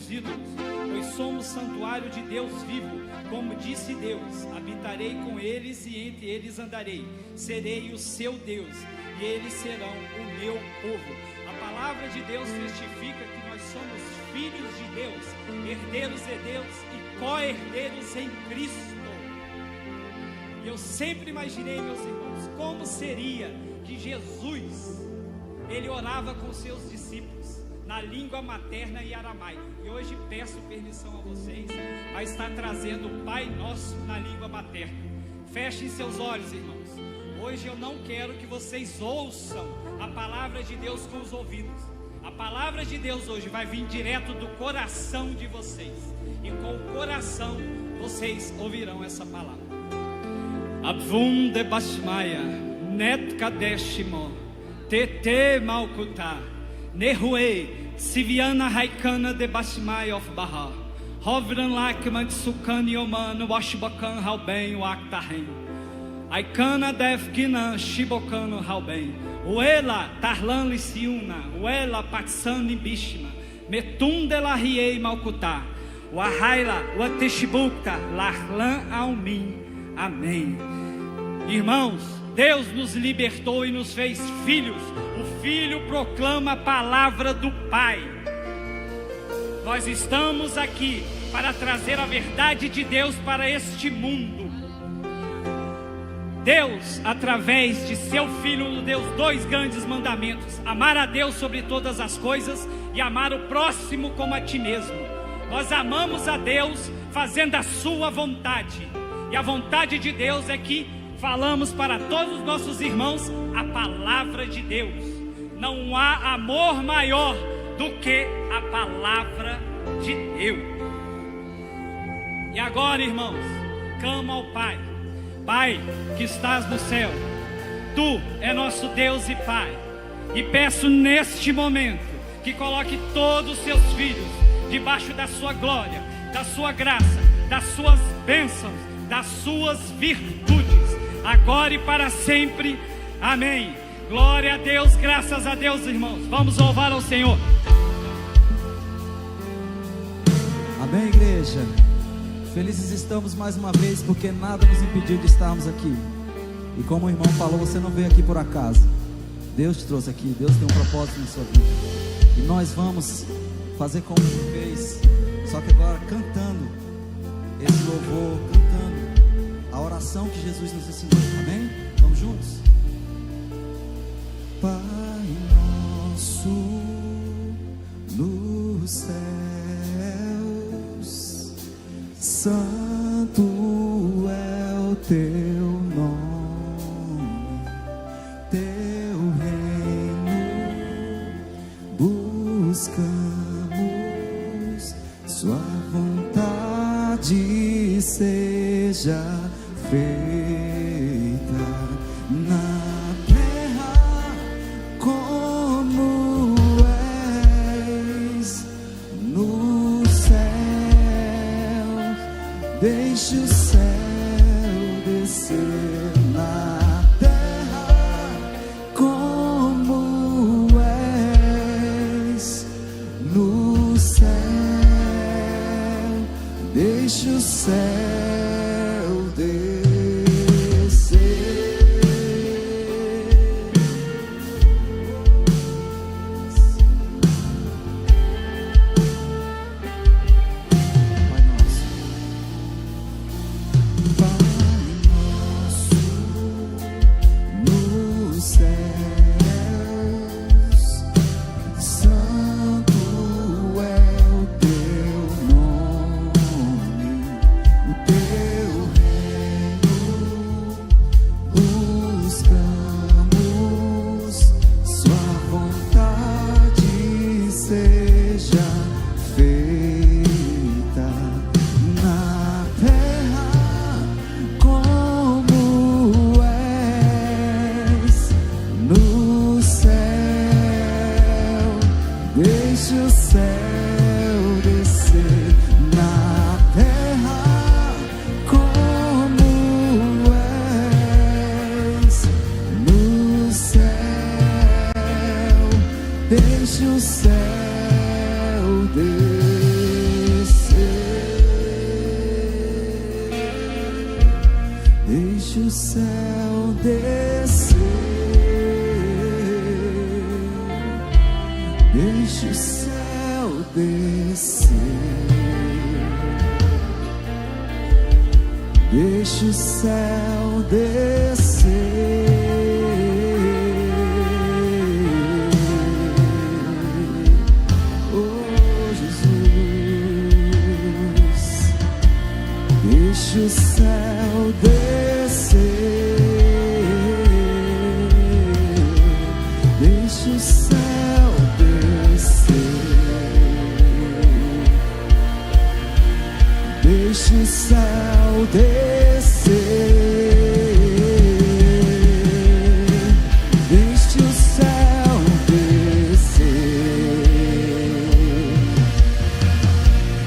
dos ídolos, pois somos santuário de Deus vivo. Como disse Deus, habitarei com eles e entre eles andarei, serei o seu Deus e eles serão o meu povo. A palavra de Deus testifica que nós somos filhos de Deus, herdeiros de Deus e co-herdeiros em Cristo. E eu sempre imaginei, meus irmãos, como seria que Jesus, ele orava com seus discípulos na língua materna e aramaica. E hoje peço permissão a vocês a estar trazendo o Pai Nosso na língua materna. Fechem seus olhos, irmãos. Hoje eu não quero que vocês ouçam a palavra de Deus com os ouvidos. A palavra de Deus hoje vai vir direto do coração de vocês. E com o coração vocês ouvirão essa palavra. Abvum de Bashmaya, Net Kadeshimo, Tete Malkuta, Nehuei, Siviana Haikana de Bashmaya of Bahar, Hovran Lakman Sukan Yoman, Washbakan Halben, Waktahen, Aikana Devkinan, Shibokano Halben, Uela Tarlan Lisiuna, Uela Patsani Bishma, Metundela Riei Malkuta, Wahaila, Wateshibukta, Larlan Almin. Amém. Irmãos, Deus nos libertou e nos fez filhos. O Filho proclama a palavra do Pai. Nós estamos aqui para trazer a verdade de Deus para este mundo. Deus, através de seu Filho, nos deu dois grandes mandamentos: amar a Deus sobre todas as coisas e amar o próximo como a ti mesmo. Nós amamos a Deus fazendo a sua vontade. E a vontade de Deus é que falamos para todos os nossos irmãos a palavra de Deus. Não há amor maior do que a palavra de Deus. E agora, irmãos, clama ao Pai. Pai que estás no céu, Tu é nosso Deus e Pai. E peço neste momento que coloque todos os seus filhos debaixo da sua glória, da sua graça, das suas bênçãos, das suas virtudes, agora e para sempre. Amém. Glória a Deus, graças a Deus, irmãos. Vamos louvar ao Senhor. Amém, igreja. Felizes estamos mais uma vez, porque nada nos impediu de estarmos aqui. E como o irmão falou, você não veio aqui por acaso. Deus te trouxe aqui, Deus tem um propósito na sua vida. E nós vamos fazer como ele fez, só que agora cantando esse louvor, cantando a oração que Jesus nos ensinou. Amém? Vamos juntos? Pai nosso nos céus, santo é o teu nome, teu reino buscamos, sua vontade seja feita na terra como és no céu. Deixe o céu descer na terra como és no céu. Deixe o céu descer. Deixe o céu descer na terra como és no céu. Deixe o céu descer. o céu descer, deixa o céu descer, deixa o céu descer. Deixa o céu descer, deixa o céu descer, deixa o céu descer, deixa o céu descer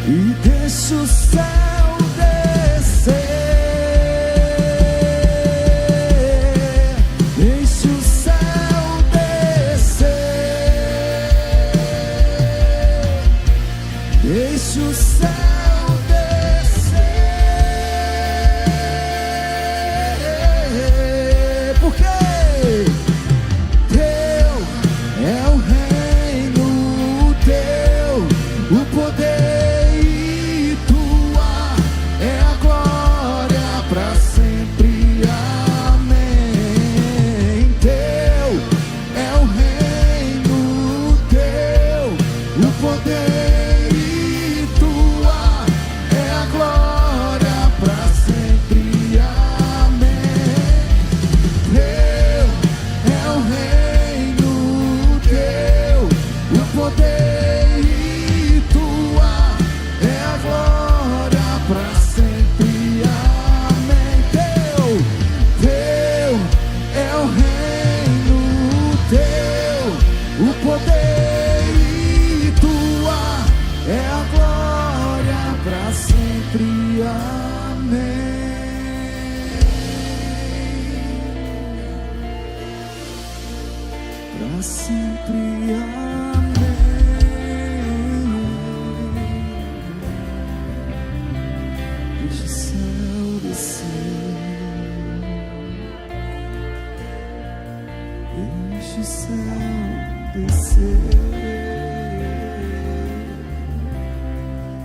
e deixa o céu.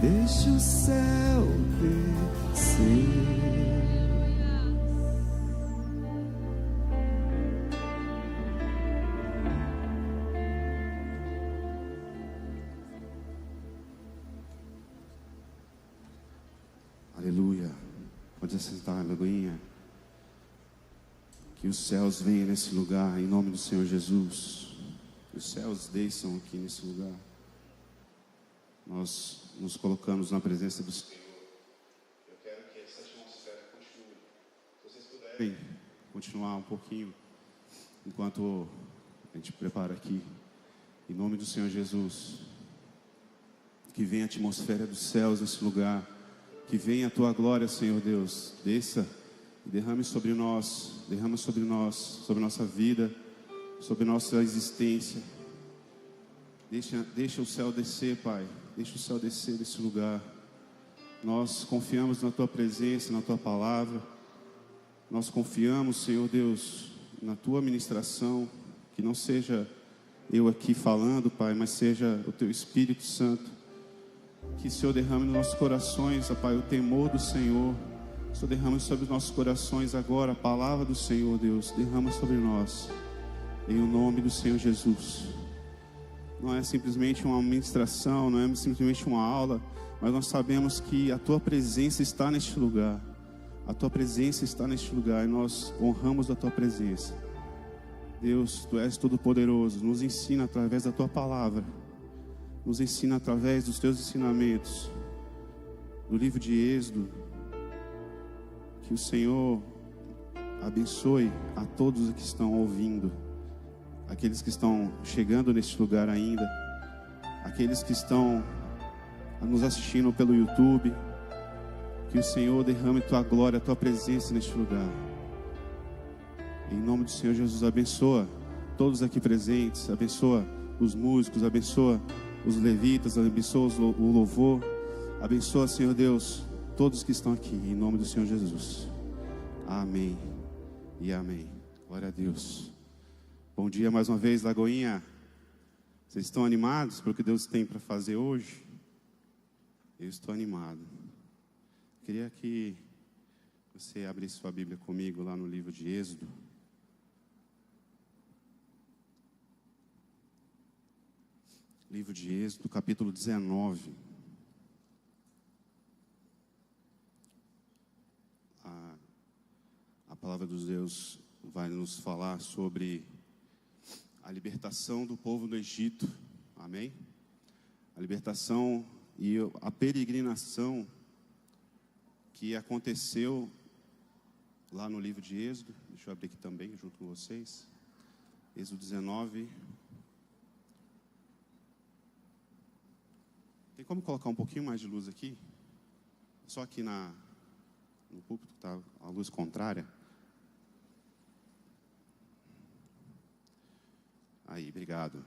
Deixa o céu descer. Aleluia. Pode assentar, aleluia. Que os céus venham nesse lugar, em nome do Senhor Jesus. Que os céus desçam aqui nesse lugar. Nós nos colocamos na presença do Senhor. Eu quero que essa atmosfera continue. Se vocês puderem continuar um pouquinho, enquanto a gente prepara aqui, em nome do Senhor Jesus. Que venha a atmosfera dos céus nesse lugar. Que venha a tua glória, Senhor Deus. Desça e derrame sobre nós, sobre nossa vida, sobre nossa existência. Deixa o céu descer, Pai. Deixa o céu descer desse lugar. Nós confiamos na tua presença, na tua palavra. Nós confiamos, Senhor Deus, na tua ministração. Que não seja eu aqui falando, Pai, mas seja o teu Espírito Santo. Que o Senhor derrame nos nossos corações, ó Pai, o temor do Senhor. O Senhor derrame sobre os nossos corações agora a palavra do Senhor, Deus. Derrama sobre nós, em o nome do Senhor Jesus. Não é simplesmente uma ministração, não é simplesmente uma aula, mas nós sabemos que a tua presença está neste lugar. A tua presença está neste lugar e nós honramos a tua presença. Deus, tu és todo-poderoso. Nos ensina através da tua palavra. Nos ensina através dos teus ensinamentos. No livro de Êxodo. Que o Senhor abençoe a todos que estão ouvindo. Aqueles que estão chegando neste lugar ainda. Aqueles que estão nos assistindo pelo YouTube. Que o Senhor derrame tua glória, tua presença neste lugar. Em nome do Senhor Jesus, abençoa todos aqui presentes. Abençoa os músicos, abençoa os levitas, abençoa o louvor. Abençoa, Senhor Deus, todos que estão aqui, em nome do Senhor Jesus. Amém. e amém. Glória a Deus. Bom dia mais uma vez, Lagoinha. Vocês estão animados pelo que Deus tem para fazer hoje? Eu estou animado. Queria que você abrisse sua Bíblia comigo lá no livro de Êxodo. Livro de Êxodo, capítulo 19. A palavra dos Deus vai nos falar sobre a libertação do povo do Egito. Amém? A libertação e a peregrinação que aconteceu lá no livro de Êxodo. Deixa eu abrir aqui também, junto com vocês. Êxodo 19. Tem como colocar um pouquinho mais de luz aqui? Só aqui no púlpito está a luz contrária. Aí, obrigado.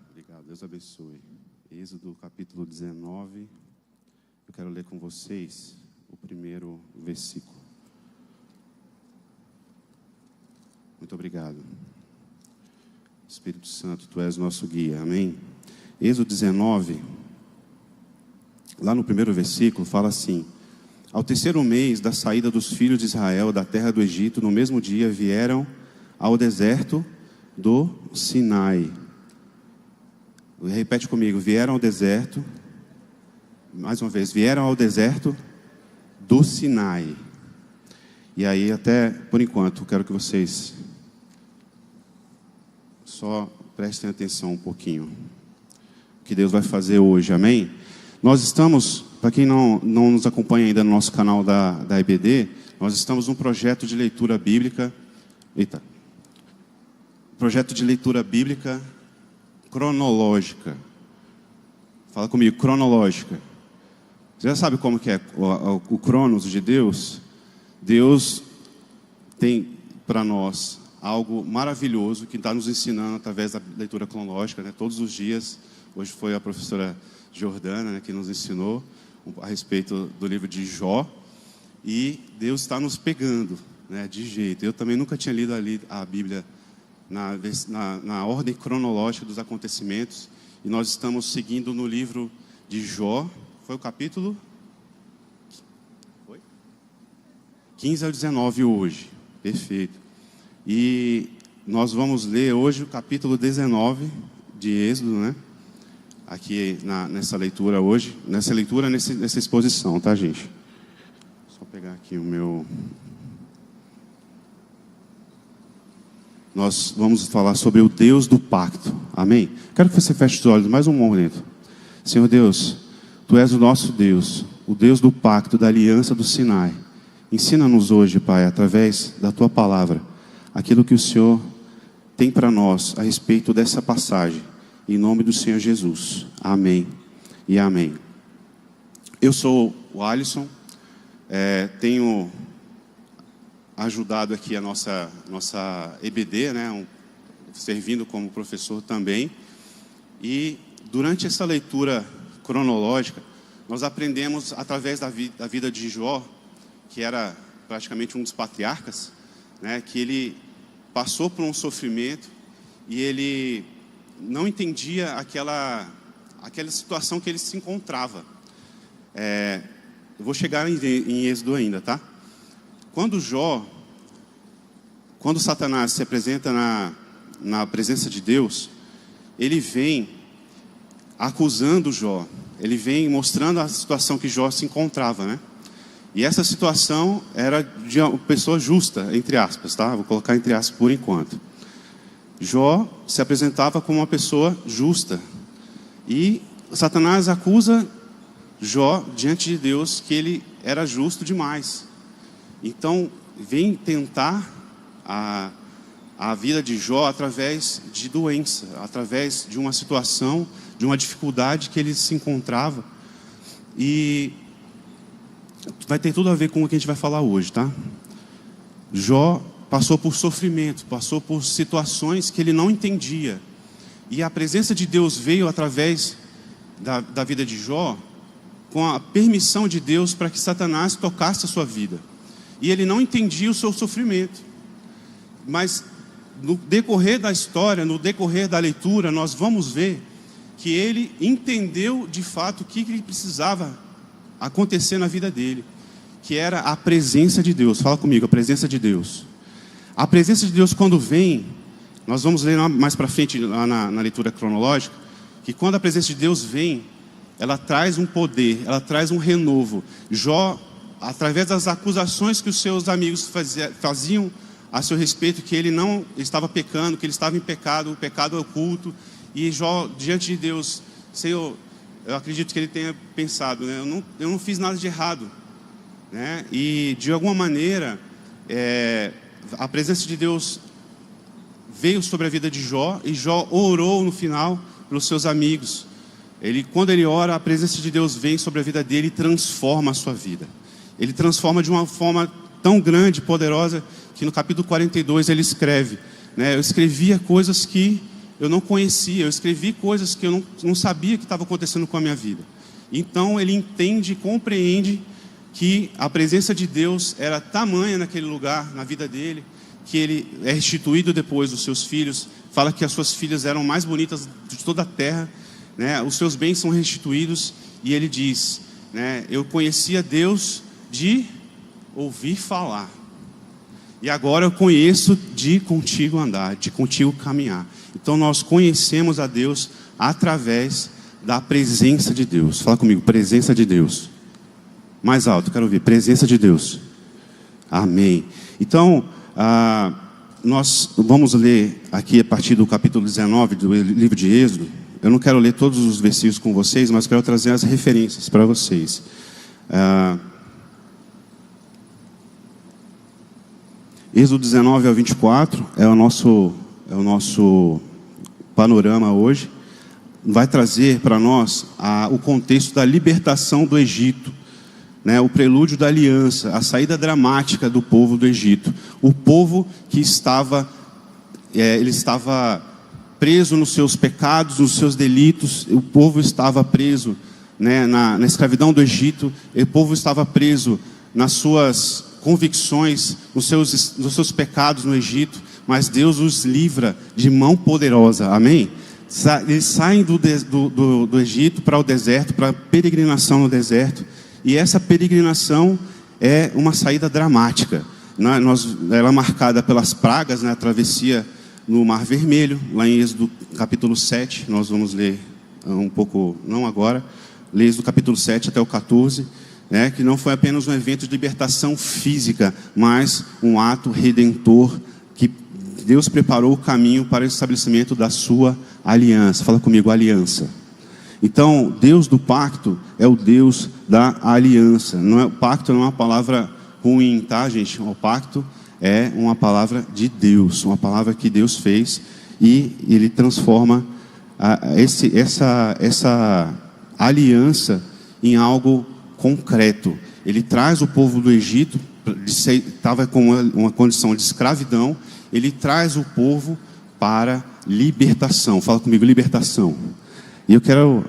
Deus abençoe. Êxodo capítulo 19. Eu quero ler com vocês o primeiro versículo. Muito obrigado. Espírito Santo, Tu és nosso guia. Amém? Êxodo 19, lá no primeiro versículo, fala assim: ao terceiro mês da saída dos filhos de Israel da terra do Egito, no mesmo dia vieram ao deserto do Sinai. Repete comigo: vieram ao deserto. Mais uma vez, vieram ao deserto do Sinai. E aí, até por enquanto, quero que vocês só prestem atenção um pouquinho. O que Deus vai fazer hoje, amém? Nós estamos, para quem não nos acompanha ainda no nosso canal da EBD, nós estamos num projeto de leitura bíblica. Projeto de leitura bíblica cronológica. Fala comigo, cronológica. Você já sabe como que é o cronos de Deus? Deus tem para nós algo maravilhoso que está nos ensinando através da leitura cronológica, né? Todos os dias. Hoje foi a professora Jordana, né, que nos ensinou a respeito do livro de Jó. E Deus está nos pegando, né, de jeito. Eu também nunca tinha lido a Bíblia na ordem cronológica dos acontecimentos, e nós estamos seguindo no livro de Jó. Foi o capítulo 15 ao 19 hoje, perfeito. E nós vamos ler hoje o capítulo 19 de Êxodo, né? Aqui nessa leitura hoje, nessa exposição, tá, gente? Só pegar aqui o meu... Nós vamos falar sobre o Deus do pacto. Amém? Quero que você feche os olhos mais um momento. Senhor Deus, Tu és o nosso Deus, o Deus do pacto, da aliança do Sinai. Ensina-nos hoje, Pai, através da Tua palavra, aquilo que o Senhor tem para nós a respeito dessa passagem. Em nome do Senhor Jesus. Amém e amém. Eu sou o Alisson. Tenho ajudado aqui a nossa EBD, né, servindo como professor também. E durante essa leitura cronológica, nós aprendemos através da vida de Jó, que era praticamente um dos patriarcas, né, que ele passou por um sofrimento e ele não entendia aquela situação que ele se encontrava. Eu vou chegar em Êxodo ainda, tá? Quando Satanás se apresenta na presença de Deus, ele vem acusando Jó, ele vem mostrando a situação que Jó se encontrava, né? E essa situação era de uma pessoa justa, entre aspas, tá? Vou colocar entre aspas por enquanto. Jó se apresentava como uma pessoa justa. E Satanás acusa Jó diante de Deus que ele era justo demais. Então, vem tentar a vida de Jó através de doença, através de uma situação, de uma dificuldade que ele se encontrava. E vai ter tudo a ver com o que a gente vai falar hoje, tá? Jó passou por sofrimento, passou por situações que ele não entendia. E a presença de Deus veio através da vida de Jó, com a permissão de Deus para que Satanás tocasse a sua vida. E ele não entendia o seu sofrimento. mas no decorrer da história, no decorrer da leitura, nós vamos ver que ele entendeu de fato o que ele precisava acontecer na vida dele, que era a presença de Deus. Fala comigo, a presença de Deus. A presença de Deus, quando vem, nós vamos ler mais para frente, lá na leitura cronológica, que quando a presença de Deus vem, ela traz um poder, ela traz um renovo. Jó, através das acusações que os seus amigos faziam a seu respeito, que ele não estava pecando, que ele estava em pecado, o pecado oculto, e Jó, diante de Deus, Senhor, eu acredito que ele tenha pensado, né, eu não fiz nada de errado, né? E de alguma maneira, a presença de Deus veio sobre a vida de Jó, e Jó orou no final pelos seus amigos. Quando ele ora, a presença de Deus vem sobre a vida dele e transforma a sua vida. Ele transforma de uma forma tão grande, poderosa, que no capítulo 42 ele escreve, né, eu escrevia coisas que eu não conhecia, eu escrevi coisas que eu não sabia que estava acontecendo com a minha vida. Então ele entende, compreende que a presença de Deus era tamanha naquele lugar, na vida dele, que ele é restituído depois dos seus filhos, fala que as suas filhas eram mais bonitas de toda a terra, né? Os seus bens são restituídos, e ele diz, né, eu conhecia Deus de ouvir falar, e agora eu conheço de contigo andar, de contigo caminhar. Então nós conhecemos a Deus através da presença de Deus. Fala comigo, presença de Deus. Mais alto, quero ouvir, presença de Deus. Amém. Então, nós vamos ler aqui a partir do capítulo 19 do livro de Êxodo. Eu não quero ler todos os versículos com vocês, mas quero trazer as referências para vocês. Êxodo 19 ao 24 é o nosso panorama hoje. Vai trazer para nós o contexto da libertação do Egito, né, o prelúdio da aliança, a saída dramática do povo do Egito. O povo que estava preso nos seus pecados, nos seus delitos. O povo estava preso, né, na escravidão do Egito. O povo estava preso nas suas convicções, nos seus pecados no Egito. Mas Deus os livra de mão poderosa, amém? Eles saem do Egito para o deserto, para a peregrinação no deserto. E essa peregrinação é uma saída dramática. Ela é marcada pelas pragas, né, a travessia no Mar Vermelho, lá em Êxodo capítulo 7. Nós vamos ler um pouco, não agora, ler Êxodo capítulo 7 até o 14, né, que não foi apenas um evento de libertação física, mas um ato redentor, que Deus preparou o caminho para o estabelecimento da sua aliança. Fala comigo, aliança. Então, Deus do pacto é o Deus da aliança. O pacto não é uma palavra ruim, tá, gente? O pacto é uma palavra de Deus, uma palavra que Deus fez, e Ele transforma essa aliança em algo concreto. Ele traz o povo do Egito, estava com uma condição de escravidão, Ele traz o povo para libertação. Fala comigo, libertação. E eu quero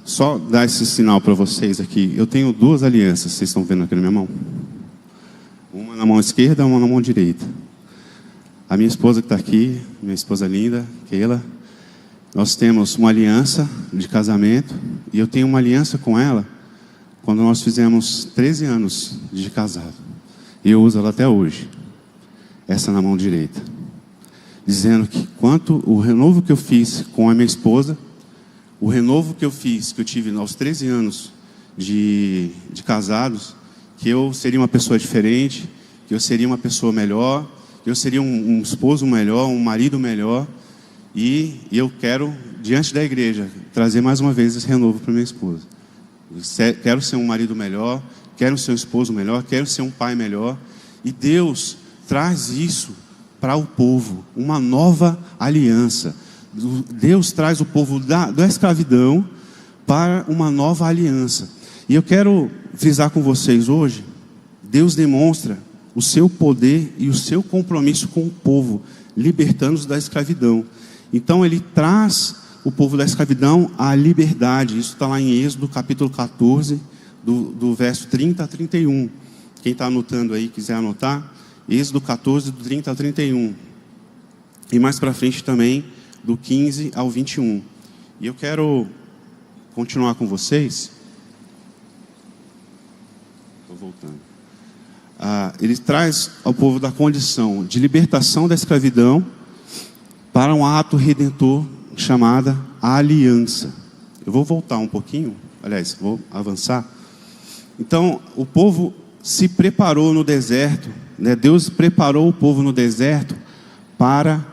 só dar esse sinal para vocês aqui. Eu tenho duas alianças, vocês estão vendo aqui na minha mão? Uma na mão esquerda e uma na mão direita. A minha esposa que está aqui, minha esposa linda, Keila, nós temos uma aliança de casamento, e eu tenho uma aliança com ela quando nós fizemos 13 anos de casado. E eu uso ela até hoje. Essa na mão direita. Dizendo que quanto o renovo que eu fiz com a minha esposa, o renovo que eu fiz, que eu tive aos 13 anos de casados, que eu seria uma pessoa diferente, que eu seria uma pessoa melhor, que eu seria um esposo melhor, um marido melhor. E eu quero, diante da igreja, trazer mais uma vez esse renovo para minha esposa. Quero ser um marido melhor, quero ser um esposo melhor, quero ser um pai melhor. E Deus traz isso para o povo, uma nova aliança. Deus traz o povo da escravidão para uma nova aliança. E eu quero frisar com vocês hoje, Deus demonstra o seu poder e o seu compromisso com o povo, libertando-os da escravidão. Então Ele traz o povo da escravidão à liberdade. Isso está lá em Êxodo capítulo 14, do verso 30 a 31. Quem está anotando aí, quiser anotar, Êxodo 14, do 30 ao 31. E mais para frente também, do 15 ao 21. E eu quero continuar com vocês. Estou voltando. Ele traz ao povo da condição de libertação da escravidão para um ato redentor chamada aliança. Eu vou voltar um pouquinho, aliás, vou avançar. Então, o povo se preparou no deserto, né? Deus preparou o povo no deserto para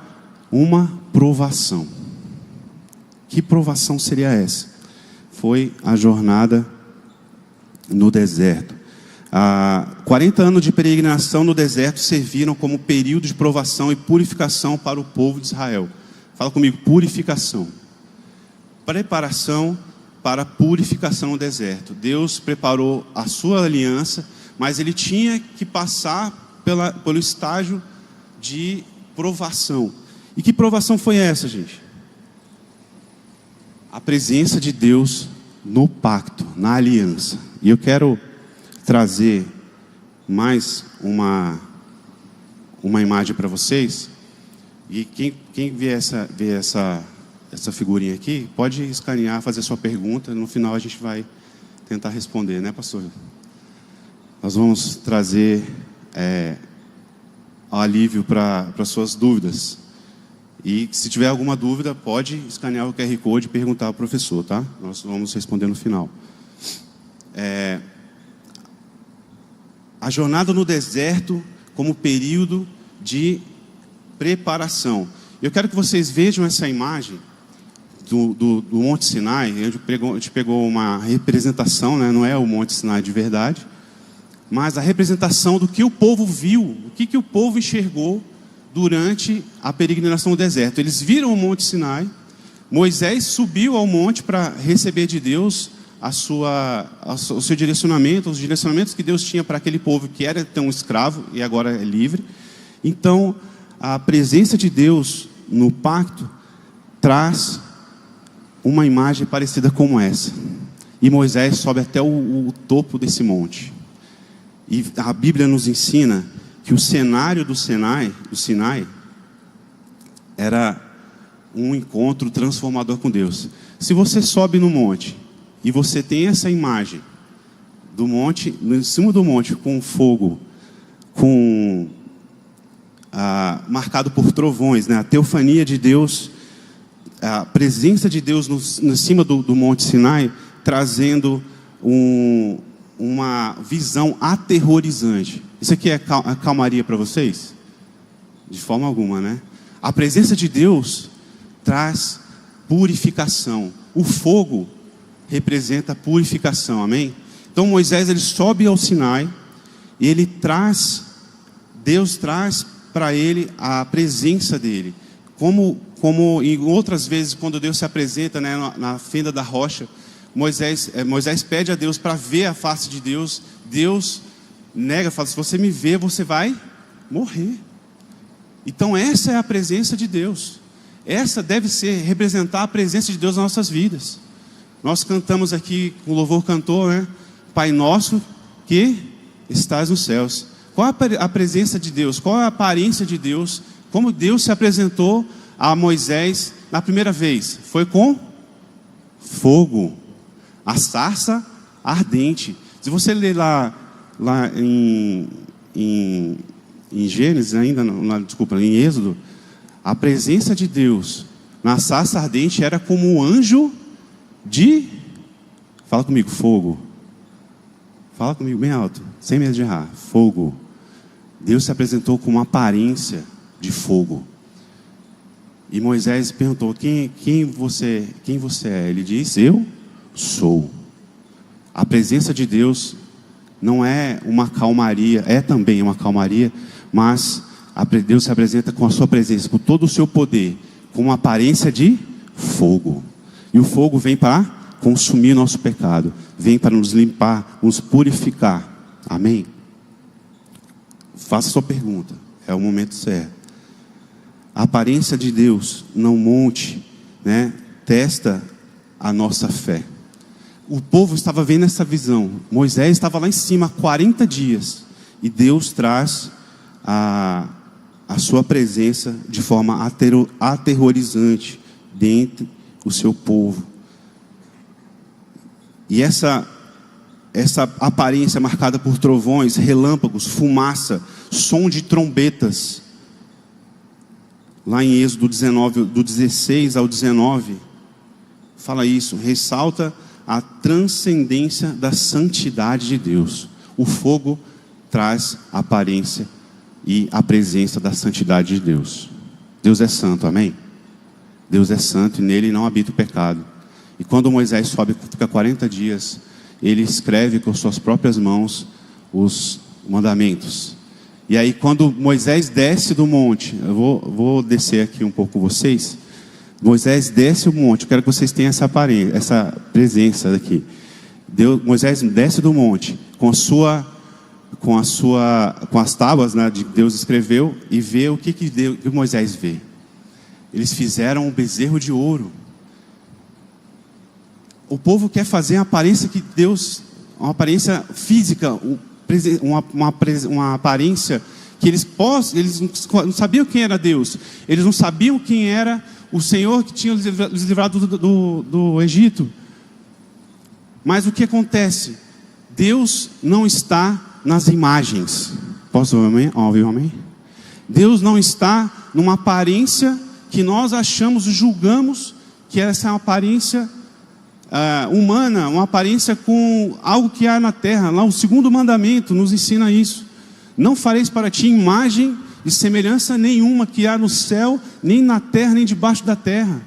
uma provação. Que provação seria essa? Foi a jornada no deserto. 40 anos de peregrinação no deserto serviram como período de provação e purificação para o povo de Israel. Fala comigo, purificação. Preparação para purificação no deserto. Deus preparou a sua aliança, mas ele tinha que passar pelo estágio de provação. E que provação foi essa, gente? A presença de Deus no pacto, na aliança. E eu quero trazer mais uma imagem para vocês. E quem vê essa figurinha aqui, pode escanear, fazer sua pergunta. No final a gente vai tentar responder, né, pastor? Nós vamos trazer alívio para suas dúvidas. E se tiver alguma dúvida, pode escanear o QR Code e perguntar ao professor, tá? Nós vamos responder no final. A jornada no deserto como período de preparação. Eu quero que vocês vejam essa imagem do Monte Sinai. A gente pegou uma representação, né? Não é o Monte Sinai de verdade, mas a representação do que o povo viu, o que o povo enxergou durante a peregrinação no deserto. Eles viram o Monte Sinai. Moisés subiu ao monte para receber de Deus o seu direcionamento, os direcionamentos que Deus tinha para aquele povo que era tão escravo e agora é livre. Então, a presença de Deus no pacto traz uma imagem parecida com essa. E Moisés sobe até o topo desse monte. E a Bíblia nos ensina que o cenário do Sinai era um encontro transformador com Deus. Se você sobe no monte e você tem essa imagem do monte, em cima do monte, com fogo, marcado por trovões, né? A teofania de Deus, a presença de Deus em cima do Monte Sinai, trazendo uma visão aterrorizante. Isso aqui é calmaria para vocês? De forma alguma, né? A presença de Deus traz purificação. O fogo representa purificação, amém? Então Moisés, ele sobe ao Sinai e Deus traz para ele a presença dele. Como em outras vezes, quando Deus se apresenta, né, na fenda da rocha, Moisés pede a Deus para ver a face de Deus. Deus nega, fala: se você me ver, você vai morrer. Então essa é a presença de Deus. Essa deve representar a presença de Deus nas nossas vidas. Nós cantamos aqui, o louvor cantou, né? Pai nosso que estás nos céus. Qual a presença de Deus? Qual é a aparência de Deus? Como Deus se apresentou a Moisés na primeira vez? Foi com fogo, a sarça ardente. Se você ler lá em Gênesis ainda, em Êxodo, a presença de Deus na sarça ardente era como um anjo fala comigo, fogo. Fala comigo bem alto, sem medo de errar. Fogo. Deus se apresentou com uma aparência de fogo. E Moisés perguntou: quem você é? Ele disse: eu sou. A presença de Deus não é uma calmaria, é também uma calmaria, mas Deus se apresenta com a sua presença, com todo o seu poder, com uma aparência de fogo. E o fogo vem para consumir nosso pecado, vem para nos limpar, nos purificar. Amém? Faça sua pergunta, é o momento certo. A aparência de Deus no monte, né, testa a nossa fé. O povo estava vendo essa visão. Moisés estava lá em cima há 40 dias. E Deus traz a sua presença de forma aterrorizante dentro do seu povo. E essa aparência marcada por trovões, relâmpagos, fumaça, som de trombetas, lá em Êxodo 19, do 16 ao 19, fala isso, ressalta a transcendência da santidade de Deus. O fogo traz a aparência e a presença da santidade de Deus. Deus é santo, amém? Deus é santo e nele não habita o pecado. E quando Moisés sobe, fica 40 dias, ele escreve com suas próprias mãos os mandamentos. E aí quando Moisés desce do monte, eu vou descer aqui um pouco com vocês. Moisés desce o monte, eu quero que vocês tenham essa presença aqui. Moisés desce do monte com as tábuas, né, de Deus escreveu, e vê o que Moisés vê. Eles fizeram um bezerro de ouro. O povo quer fazer a aparência que Deus, uma aparência física, uma aparência que eles não sabiam quem era Deus, eles não sabiam quem era o Senhor que tinha os livrado do Egito. Mas o que acontece? Deus não está nas imagens. Posso ouvir um amém? Deus não está numa aparência que nós achamos e julgamos que essa é uma aparência humana, uma aparência com algo que há na terra. Lá o segundo mandamento nos ensina isso: não fareis para ti imagem de semelhança nenhuma que há no céu, nem na terra, nem debaixo da terra.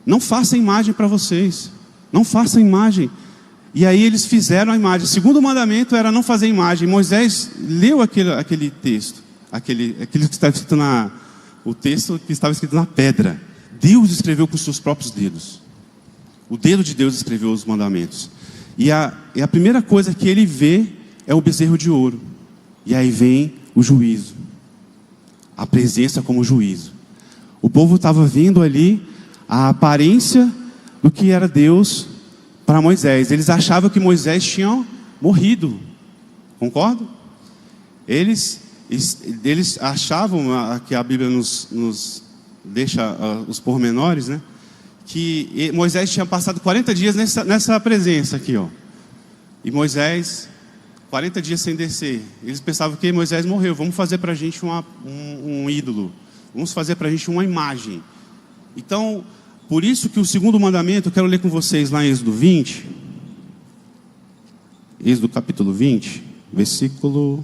Não faça imagem para vocês, não faça imagem. E aí eles fizeram a imagem. O segundo mandamento era não fazer imagem. Moisés leu aquele texto, aquele que estava escrito o texto que estava escrito na pedra. Deus escreveu com os seus próprios dedos. O dedo de Deus escreveu os mandamentos. E a primeira coisa que ele vê é o bezerro de ouro. E aí vem o juízo. A presença como juízo. O povo estava vendo ali a aparência do que era Deus para Moisés. Eles achavam que Moisés tinha morrido. Concordo? Eles achavam, que a Bíblia nos deixa os pormenores, né? Que Moisés tinha passado 40 dias nessa presença aqui, ó. E Moisés, 40 dias sem descer. Eles pensavam que Moisés morreu. Vamos fazer para a gente um ídolo. Vamos fazer para a gente uma imagem. Então, por isso que o segundo mandamento, eu quero ler com vocês lá em Êxodo 20. Êxodo capítulo 20, versículo...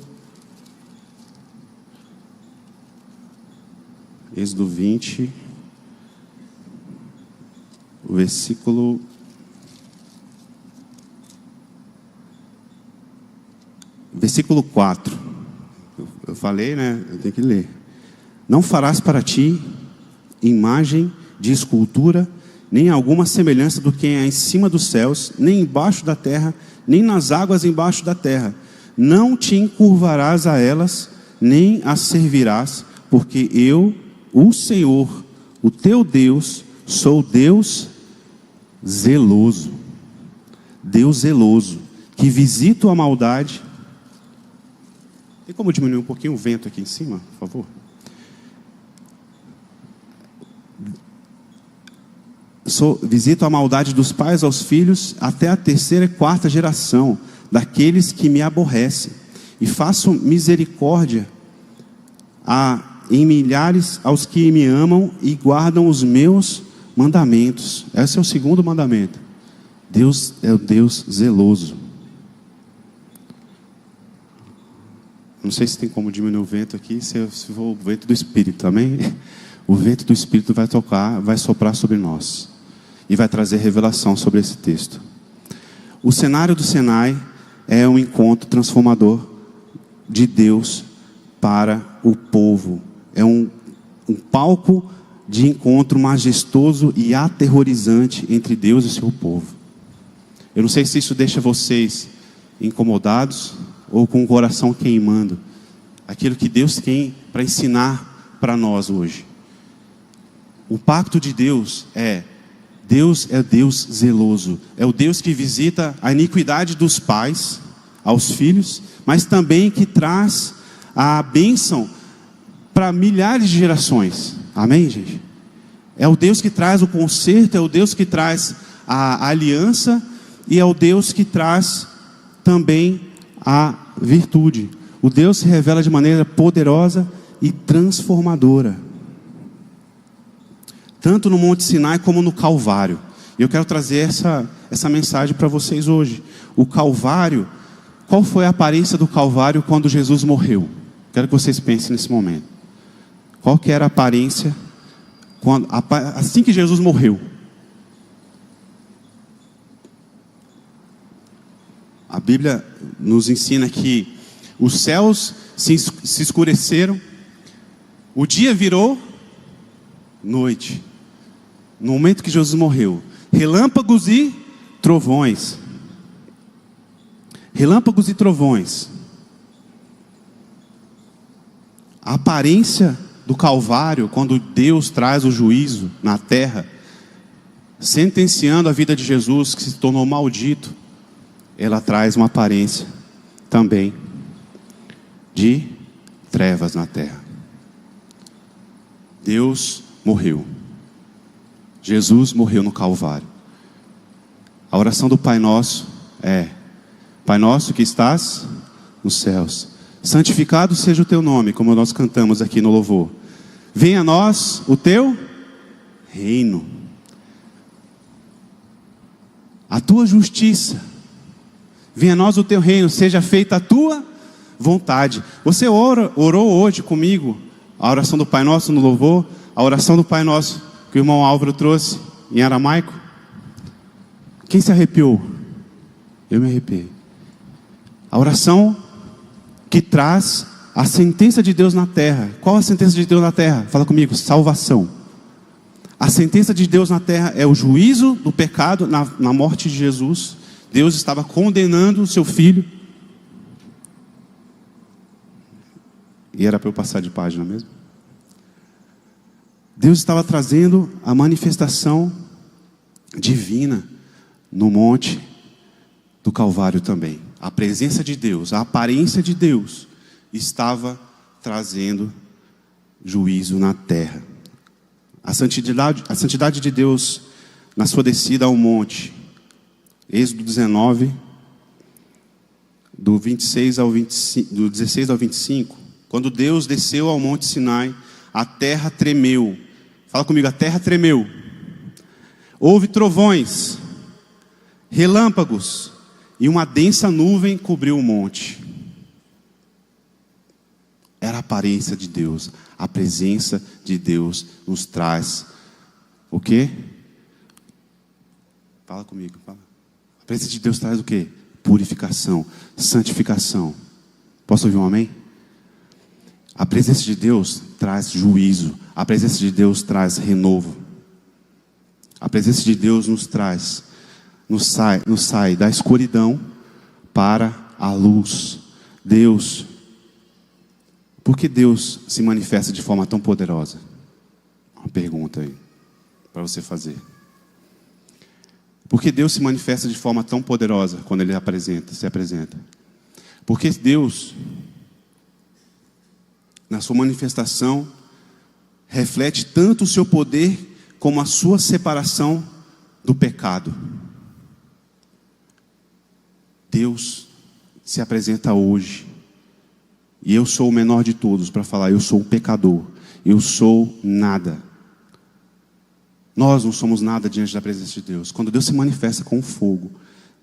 Êxodo 20, o versículo 4. Eu falei, né? Eu tenho que ler. Não farás para ti imagem de escultura, nem alguma semelhança do que é em cima dos céus, nem embaixo da terra, nem nas águas embaixo da terra. Não te encurvarás a elas, nem as servirás, porque eu, o Senhor, o teu Deus, sou Deus zeloso. Deus zeloso, que visita a maldade. Tem como diminuir um pouquinho o vento aqui em cima, por favor? Visito a maldade dos pais aos filhos, até a terceira e quarta geração daqueles que me aborrecem, e faço misericórdia em milhares aos que me amam e guardam os meus mandamentos. Esse é o segundo mandamento. Deus é o Deus zeloso. Não sei se tem como diminuir o vento aqui, se for o vento do Espírito, amém? O vento do Espírito vai tocar, vai soprar sobre nós e vai trazer revelação sobre esse texto. O cenário do Sinai é um encontro transformador de Deus para o povo. É um palco de encontro majestoso e aterrorizante entre Deus e seu povo. Eu não sei se isso deixa vocês incomodados ou com o coração queimando. Aquilo que Deus tem para ensinar para nós hoje. O pacto de Deus é Deus zeloso. É o Deus que visita a iniquidade dos pais aos filhos, mas também que traz a bênção para milhares de gerações. Amém, gente? É o Deus que traz o conserto, é o Deus que traz a aliança, e é o Deus que traz também a virtude. O Deus se revela de maneira poderosa e transformadora, tanto no Monte Sinai como no Calvário. E eu quero trazer essa mensagem para vocês hoje. O Calvário, qual foi a aparência do Calvário quando Jesus morreu? Quero que vocês pensem nesse momento. Qual que era a aparência assim que Jesus morreu? A Bíblia nos ensina que os céus se escureceram, o dia virou noite. No momento que Jesus morreu, relâmpagos e trovões. Relâmpagos e trovões. A aparência do Calvário, quando Deus traz o juízo na terra, sentenciando a vida de Jesus, que se tornou maldito, ela traz uma aparência também de trevas na terra. Deus morreu. Jesus morreu no Calvário. A oração do Pai Nosso é: Pai Nosso que estás nos céus, santificado seja o teu nome, como nós cantamos aqui no louvor. Venha a nós o teu reino, a tua justiça. Venha a nós o teu reino, seja feita a tua vontade. Você orou hoje comigo a oração do Pai Nosso no louvor, a oração do Pai Nosso que o irmão Álvaro trouxe em aramaico? Quem se arrepiou? Eu me arrepiei. A oração que traz a sentença de Deus na terra. Qual a sentença de Deus na terra? Fala comigo: salvação. A sentença de Deus na terra é o juízo do pecado na morte de Jesus. Deus estava condenando o seu filho. E era para eu passar de página mesmo? Deus estava trazendo a manifestação divina no monte do Calvário também. A presença de Deus, a aparência de Deus estava trazendo juízo na terra. A santidade de Deus na sua descida ao monte. Êxodo 19, do 16 ao 25. Quando Deus desceu ao monte Sinai, a terra tremeu. Fala comigo: a terra tremeu. Houve trovões, relâmpagos, e uma densa nuvem cobriu o monte. Era a aparência de Deus. A presença de Deus nos traz o quê? Fala comigo, fala. A presença de Deus traz o quê? Purificação, santificação. Posso ouvir um amém? A presença de Deus traz juízo. A presença de Deus traz renovo. A presença de Deus nos sai da escuridão para a luz. Deus, por que Deus se manifesta de forma tão poderosa? Uma pergunta aí para você fazer. Por que Deus se manifesta de forma tão poderosa quando Ele se apresenta? Porque Deus, na sua manifestação, reflete tanto o seu poder como a sua separação do pecado. Deus se apresenta hoje, e eu sou o menor de todos para falar: eu sou um pecador, eu sou nada. Nós não somos nada diante da presença de Deus. Quando Deus se manifesta com fogo,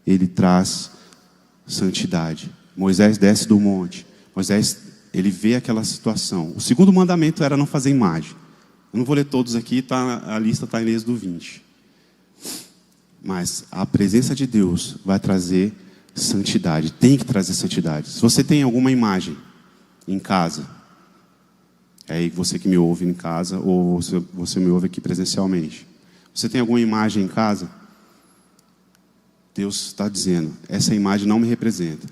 Ele traz santidade. Moisés desce do monte. Moisés, ele vê aquela situação. O segundo mandamento era não fazer imagem. Eu não vou ler todos aqui, a lista está em Êxodo 20. Mas a presença de Deus vai trazer santidade. Tem que trazer santidade. Se você tem alguma imagem em casa, é aí você que me ouve em casa, ou você me ouve aqui presencialmente. Você tem alguma imagem em casa? Deus está dizendo: essa imagem não me representa.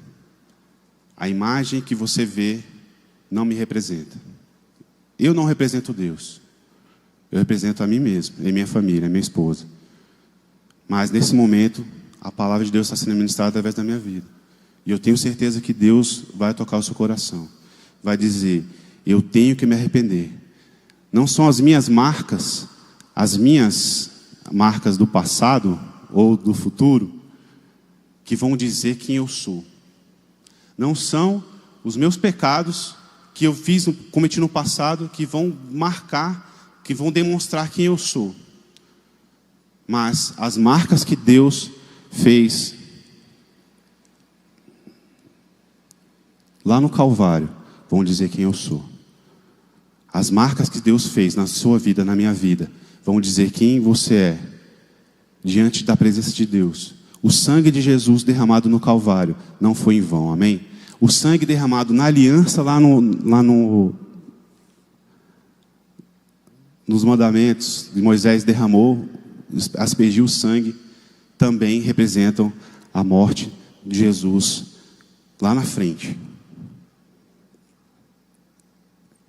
A imagem que você vê não me representa. Eu não represento Deus. Eu represento a mim mesmo, a minha família, a minha esposa. Mas nesse momento, a palavra de Deus está sendo ministrada através da minha vida. E eu tenho certeza que Deus vai tocar o seu coração. vai dizer: eu tenho que me arrepender. Não são as minhas marcas do passado ou do futuro, que vão dizer quem eu sou. Não são os meus pecados que eu cometi no passado, que vão marcar, que vão demonstrar quem eu sou. Mas as marcas que Deus fez lá no Calvário vão dizer quem eu sou. As marcas que Deus fez na sua vida, na minha vida, vão dizer quem você é diante da presença de Deus. O sangue de Jesus derramado no Calvário não foi em vão, amém? O sangue derramado na aliança nos mandamentos de Moisés derramou, aspergiu o sangue, também representam a morte de Jesus lá na frente.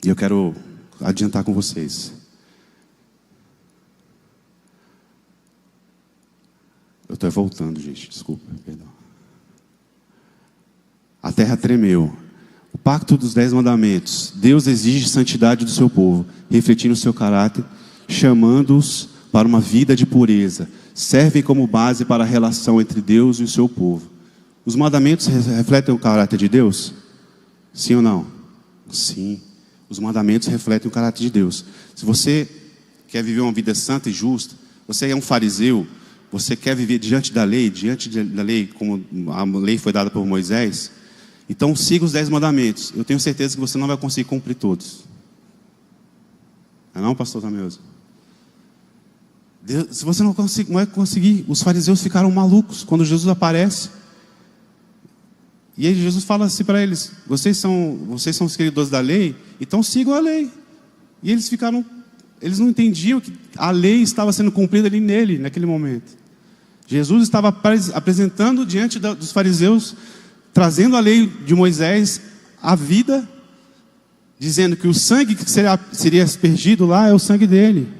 E eu quero adiantar com vocês. Eu estou voltando, gente, desculpa, perdão. A terra tremeu. O pacto dos 10 mandamentos. Deus exige santidade do seu povo, refletindo o seu caráter, chamando-os para uma vida de pureza. Servem como base para a relação entre Deus e o seu povo. Os mandamentos refletem o caráter de Deus? Sim ou não? Sim. Os mandamentos refletem o caráter de Deus. Se você quer viver uma vida santa e justa, você é um fariseu, você quer viver diante da lei, como a lei foi dada por Moisés, então siga os 10 mandamentos. Eu tenho certeza que você não vai conseguir cumprir todos. Não, pastor Tameuso? Se você não vai conseguir, os fariseus ficaram malucos quando Jesus aparece. E aí Jesus fala assim para eles: vocês são os seguidores da lei, então sigam a lei. E eles não entendiam que a lei estava sendo cumprida ali nele, naquele momento. Jesus estava apresentando diante dos fariseus, trazendo a lei de Moisés à vida, dizendo que o sangue que seria aspergido lá é o sangue dele.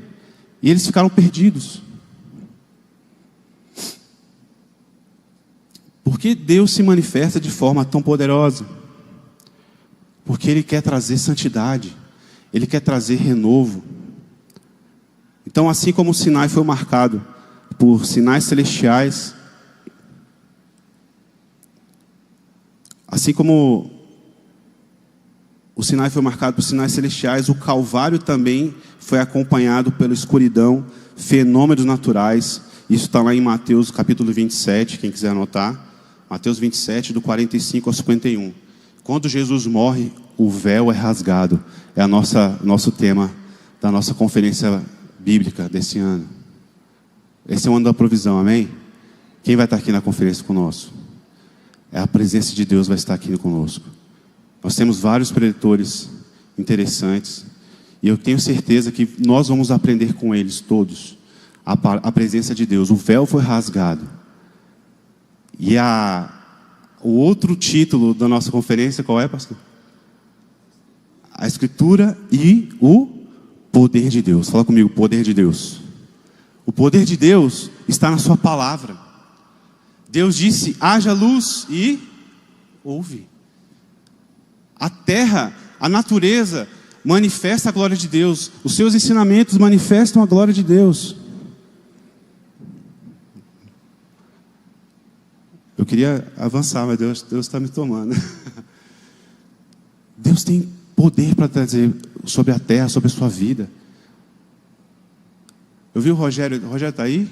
E eles ficaram perdidos. Por que Deus se manifesta de forma tão poderosa? Porque Ele quer trazer santidade, Ele quer trazer renovo. Então, assim como o Sinai foi marcado por sinais celestiais, assim como o Sinai foi marcado por sinais celestiais, o Calvário também foi acompanhado pela escuridão, fenômenos naturais. Isso está lá em Mateus capítulo 27, quem quiser anotar. Mateus 27, do 45 ao 51. Quando Jesus morre, o véu é rasgado. É nosso tema da nossa conferência bíblica desse ano. Esse é o ano da provisão, amém? Quem vai estar aqui na conferência conosco? A presença de Deus vai estar aqui conosco. Nós temos vários preletores interessantes, e eu tenho certeza que nós vamos aprender com eles todos a presença de Deus. O véu foi rasgado. E o outro título da nossa conferência, qual é, pastor? A Escritura e o poder de Deus. Fala comigo, poder de Deus. O poder de Deus está na sua palavra. Deus disse: haja luz, e houve. A terra, a natureza manifesta a glória de Deus. Os seus ensinamentos manifestam a glória de Deus. Eu queria avançar, mas Deus está me tomando. Deus tem poder para trazer sobre a terra, sobre a sua vida. Eu vi o Rogério. O Rogério está aí?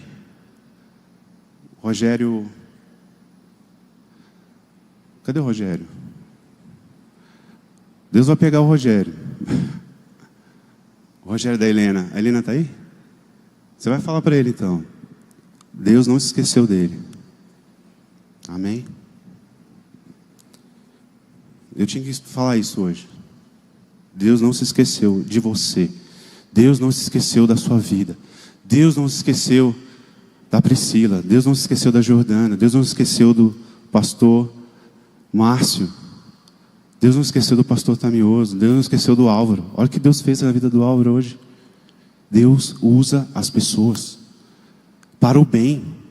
Rogério. Cadê o Rogério? Deus vai pegar o Rogério. O Rogério da Helena. A Helena está aí? Você vai falar para ele então. Deus não se esqueceu dele. Amém? Eu tinha que falar isso hoje. Deus não se esqueceu de você. Deus não se esqueceu da sua vida. Deus não se esqueceu da Priscila. Deus não se esqueceu da Jordana. Deus não se esqueceu do pastor Márcio. Deus não se esqueceu do pastor Tamioso. Deus não se esqueceu do Álvaro. Olha o que Deus fez na vida do Álvaro hoje. Deus usa as pessoas para o bem.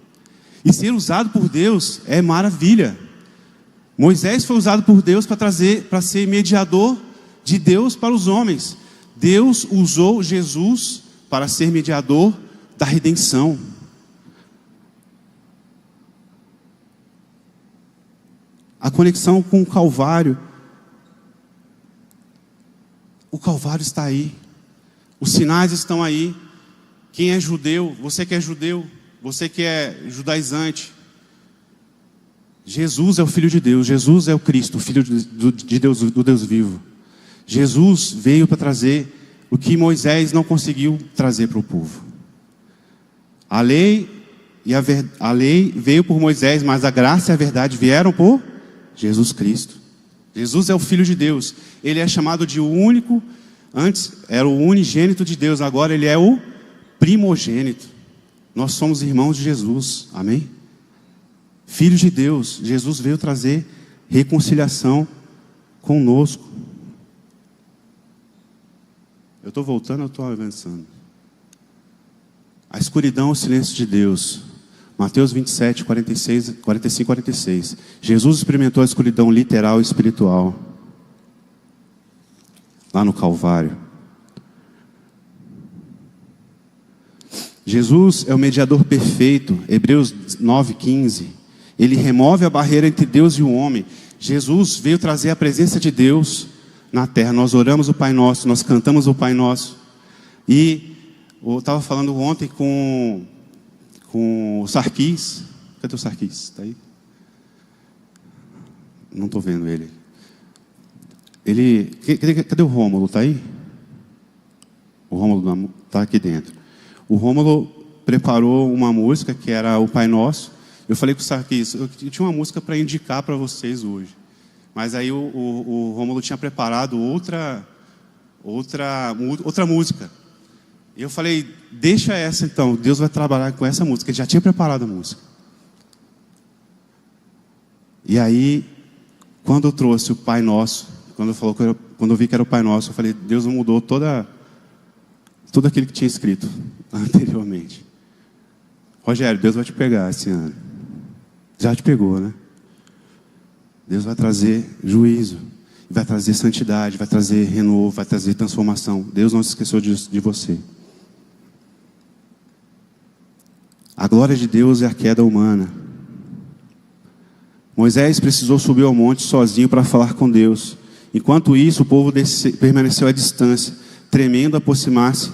E ser usado por Deus é maravilha. Moisés foi usado por Deus para ser mediador de Deus para os homens. Deus usou Jesus para ser mediador da redenção. A conexão com o Calvário. O Calvário está aí. Os sinais estão aí. Quem é judeu, você que é judeu, você que é judaizante, Jesus é o Filho de Deus, Jesus é o Cristo, o Filho de Deus, do Deus vivo. Jesus veio para trazer o que Moisés não conseguiu trazer para o povo. A lei veio por Moisés, mas a graça e a verdade vieram por Jesus Cristo. Jesus é o Filho de Deus. Ele é chamado de o único, antes era o unigênito de Deus, agora ele é o primogênito. Nós somos irmãos de Jesus, amém? Filhos de Deus. Jesus veio trazer reconciliação conosco. Eu estou voltando ou estou avançando? A escuridão, o silêncio de Deus. Mateus 27, 45 e 46. Jesus experimentou a escuridão literal e espiritual lá no Calvário. Jesus é o mediador perfeito. Hebreus 9:15. Ele remove a barreira entre Deus e o homem. Jesus veio trazer a presença de Deus na terra. Nós oramos o Pai Nosso, nós cantamos o Pai Nosso. E eu estava falando ontem com o Sarkis. Cadê o Sarkis? Está aí? Não estou vendo ele. Cadê o Rômulo? Está aí? O Rômulo está aqui dentro. O Rômulo preparou uma música que era o Pai Nosso. Eu falei com o Sarkis, eu tinha uma música para indicar para vocês hoje. Mas aí o Rômulo tinha preparado outra música. E eu falei, deixa essa então, Deus vai trabalhar com essa música. Ele já tinha preparado a música. E aí, quando eu trouxe o Pai Nosso, quando eu vi que era o Pai Nosso, eu falei, Deus mudou tudo aquilo que tinha escrito anteriormente. Rogério, Deus vai te pegar esse ano. Já te pegou, né? Deus vai trazer juízo, vai trazer santidade, vai trazer renovo, vai trazer transformação. Deus não se esqueceu de você. A glória de Deus é a queda humana. Moisés precisou subir ao monte sozinho para falar com Deus. Enquanto isso, o povo permaneceu à distância, tremendo aproximar-se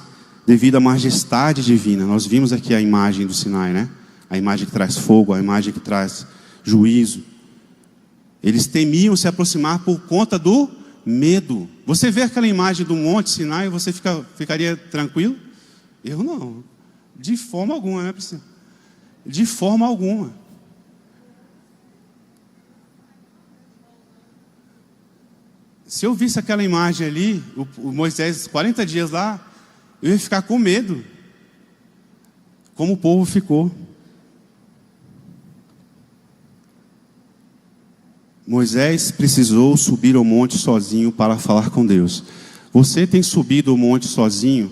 devido à majestade divina. Nós vimos aqui a imagem do Sinai, né? A imagem que traz fogo, a imagem que traz juízo. Eles temiam se aproximar por conta do medo. Você vê aquela imagem do Monte Sinai e você ficaria tranquilo? Eu não. De forma alguma, né, Priscila? De forma alguma. Se eu visse aquela imagem ali, o Moisés, 40 dias lá, eu ia ficar com medo. Como o povo ficou. Moisés precisou subir ao monte sozinho para falar com Deus. Você tem subido o monte sozinho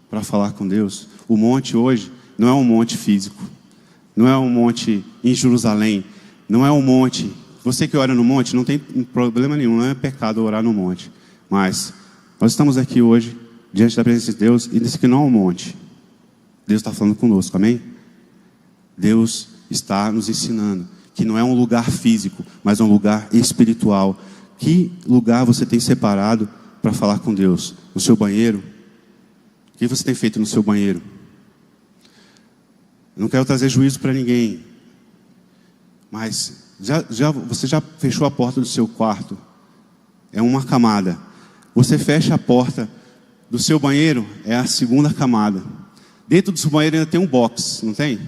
para falar com Deus? O monte hoje não é um monte físico. Não é um monte em Jerusalém. Não é um monte. Você que ora no monte, não tem problema nenhum. Não é pecado orar no monte. Mas nós estamos aqui hoje, diante da presença de Deus, e disse que não é um monte. Deus está falando conosco, amém? Deus está nos ensinando que não é um lugar físico, mas é um lugar espiritual. Que lugar você tem separado para falar com Deus? No seu banheiro? O que você tem feito no seu banheiro? Eu não quero trazer juízo para ninguém, mas você já fechou a porta do seu quarto? É uma camada. Você fecha a porta do seu banheiro, é a segunda camada. Dentro do seu banheiro ainda tem um box, não tem?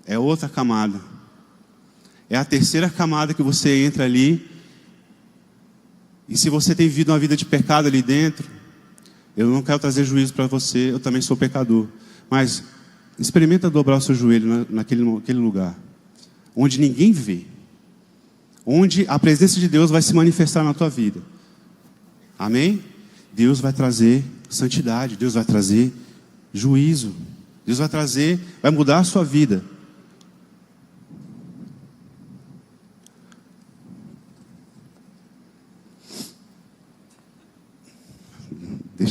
É outra camada. É a terceira camada que você entra ali. E se você tem vivido uma vida de pecado ali dentro, eu não quero trazer juízo para você, eu também sou pecador. Mas experimenta dobrar o seu joelho naquele lugar, onde ninguém vê. Onde a presença de Deus vai se manifestar na tua vida. Amém? Deus vai trazer santidade, Deus vai trazer juízo. Deus vai mudar a sua vida.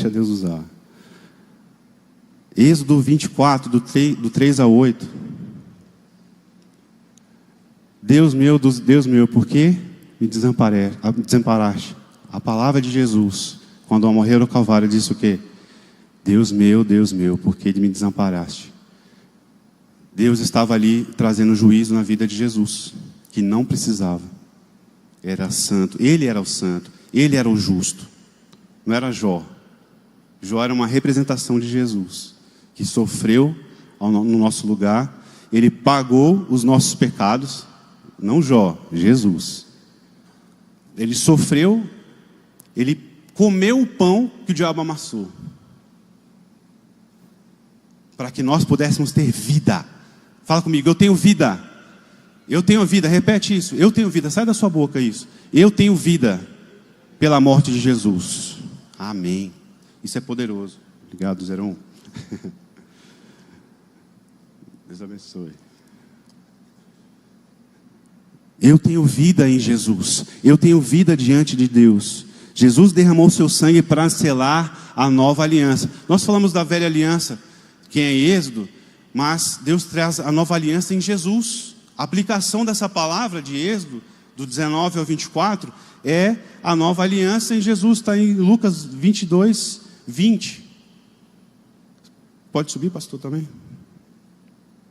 deixa Deus usar. Êxodo 24, do 3 a 8. Deus meu, por que me desamparaste? A palavra de Jesus, quando ao morrer no Calvário, disse o quê? Deus meu, por que me desamparaste? Deus estava ali trazendo juízo na vida de Jesus, que não precisava. Era santo, ele era o santo, ele era o justo. Não era Jó. Jó era uma representação de Jesus, que sofreu no nosso lugar. Ele pagou os nossos pecados. Não Jó, Jesus. Ele sofreu, ele comeu o pão que o diabo amassou, para que nós pudéssemos ter vida. Fala comigo, eu tenho vida. Eu tenho vida, repete isso. Eu tenho vida, sai da sua boca isso. Eu tenho vida pela morte de Jesus. Amém. Isso é poderoso. Obrigado, 01. Deus abençoe. Eu tenho vida em Jesus. Eu tenho vida diante de Deus. Jesus derramou seu sangue para selar a nova aliança. Nós falamos da velha aliança, que é em Êxodo, mas Deus traz a nova aliança em Jesus. A aplicação dessa palavra de Êxodo, do 19 ao 24, é a nova aliança em Jesus. Está em Lucas 22, 20. Pode subir, pastor, também?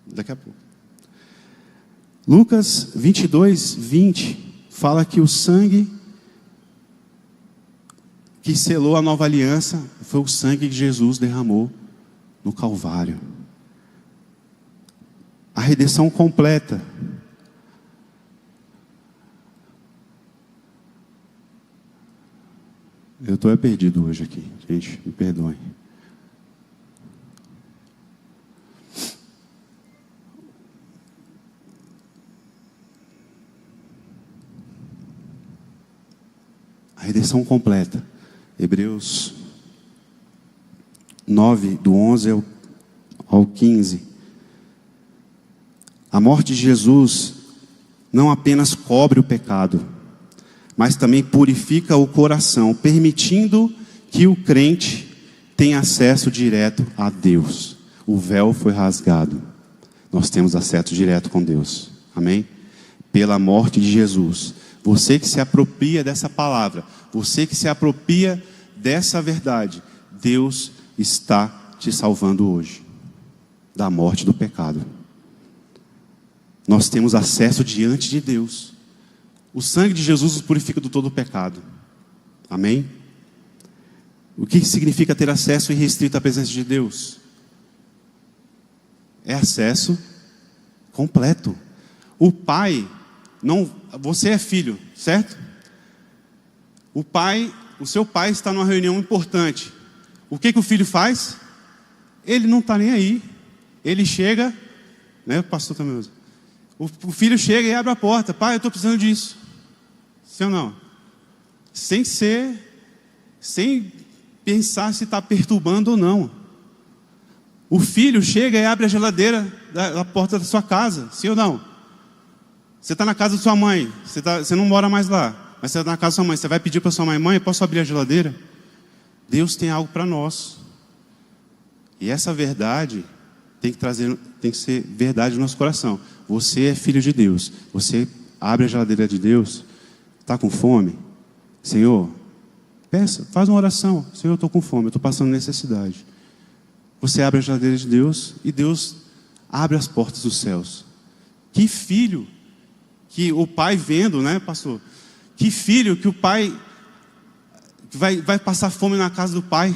Daqui a pouco. Lucas 22, 20, fala que o sangue que selou a nova aliança foi o sangue que Jesus derramou no Calvário. A redenção completa. Eu estou perdido hoje aqui, gente, me perdoem. A redenção completa. Hebreus 9, do 11 ao 15. A morte de Jesus não apenas cobre o pecado, mas também purifica o coração, permitindo que o crente tenha acesso direto a Deus. O véu foi rasgado. Nós temos acesso direto com Deus. Amém? Pela morte de Jesus. Você que se apropria dessa palavra, você que se apropria dessa verdade, Deus está te salvando hoje da morte do pecado. Nós temos acesso diante de Deus. O sangue de Jesus nos purifica do todo o pecado. Amém? O que significa ter acesso irrestrito à presença de Deus? É acesso completo. O Pai, você é filho, certo? O seu pai está numa reunião importante. O que o filho faz? Ele não está nem aí. Ele chega, né, o pastor também usa. O filho chega e abre a porta. Pai, eu estou precisando disso. Sim ou não? Sem pensar se está perturbando ou não. O filho chega e abre a geladeira da porta da sua casa. Sim ou não? Você está na casa da sua mãe. Você não mora mais lá. Mas você está na casa da sua mãe. Você vai pedir para sua mãe: mãe, posso abrir a geladeira? Deus tem algo para nós. E essa verdade tem que ser verdade no nosso coração. Você é filho de Deus. Você abre a geladeira de Deus. Está com fome? Senhor, peça, faz uma oração. Senhor, eu estou com fome, eu estou passando necessidade. Você abre a geladeira de Deus e Deus abre as portas dos céus. Que filho que o pai vendo, né, pastor? Que filho que o pai vai passar fome na casa do pai?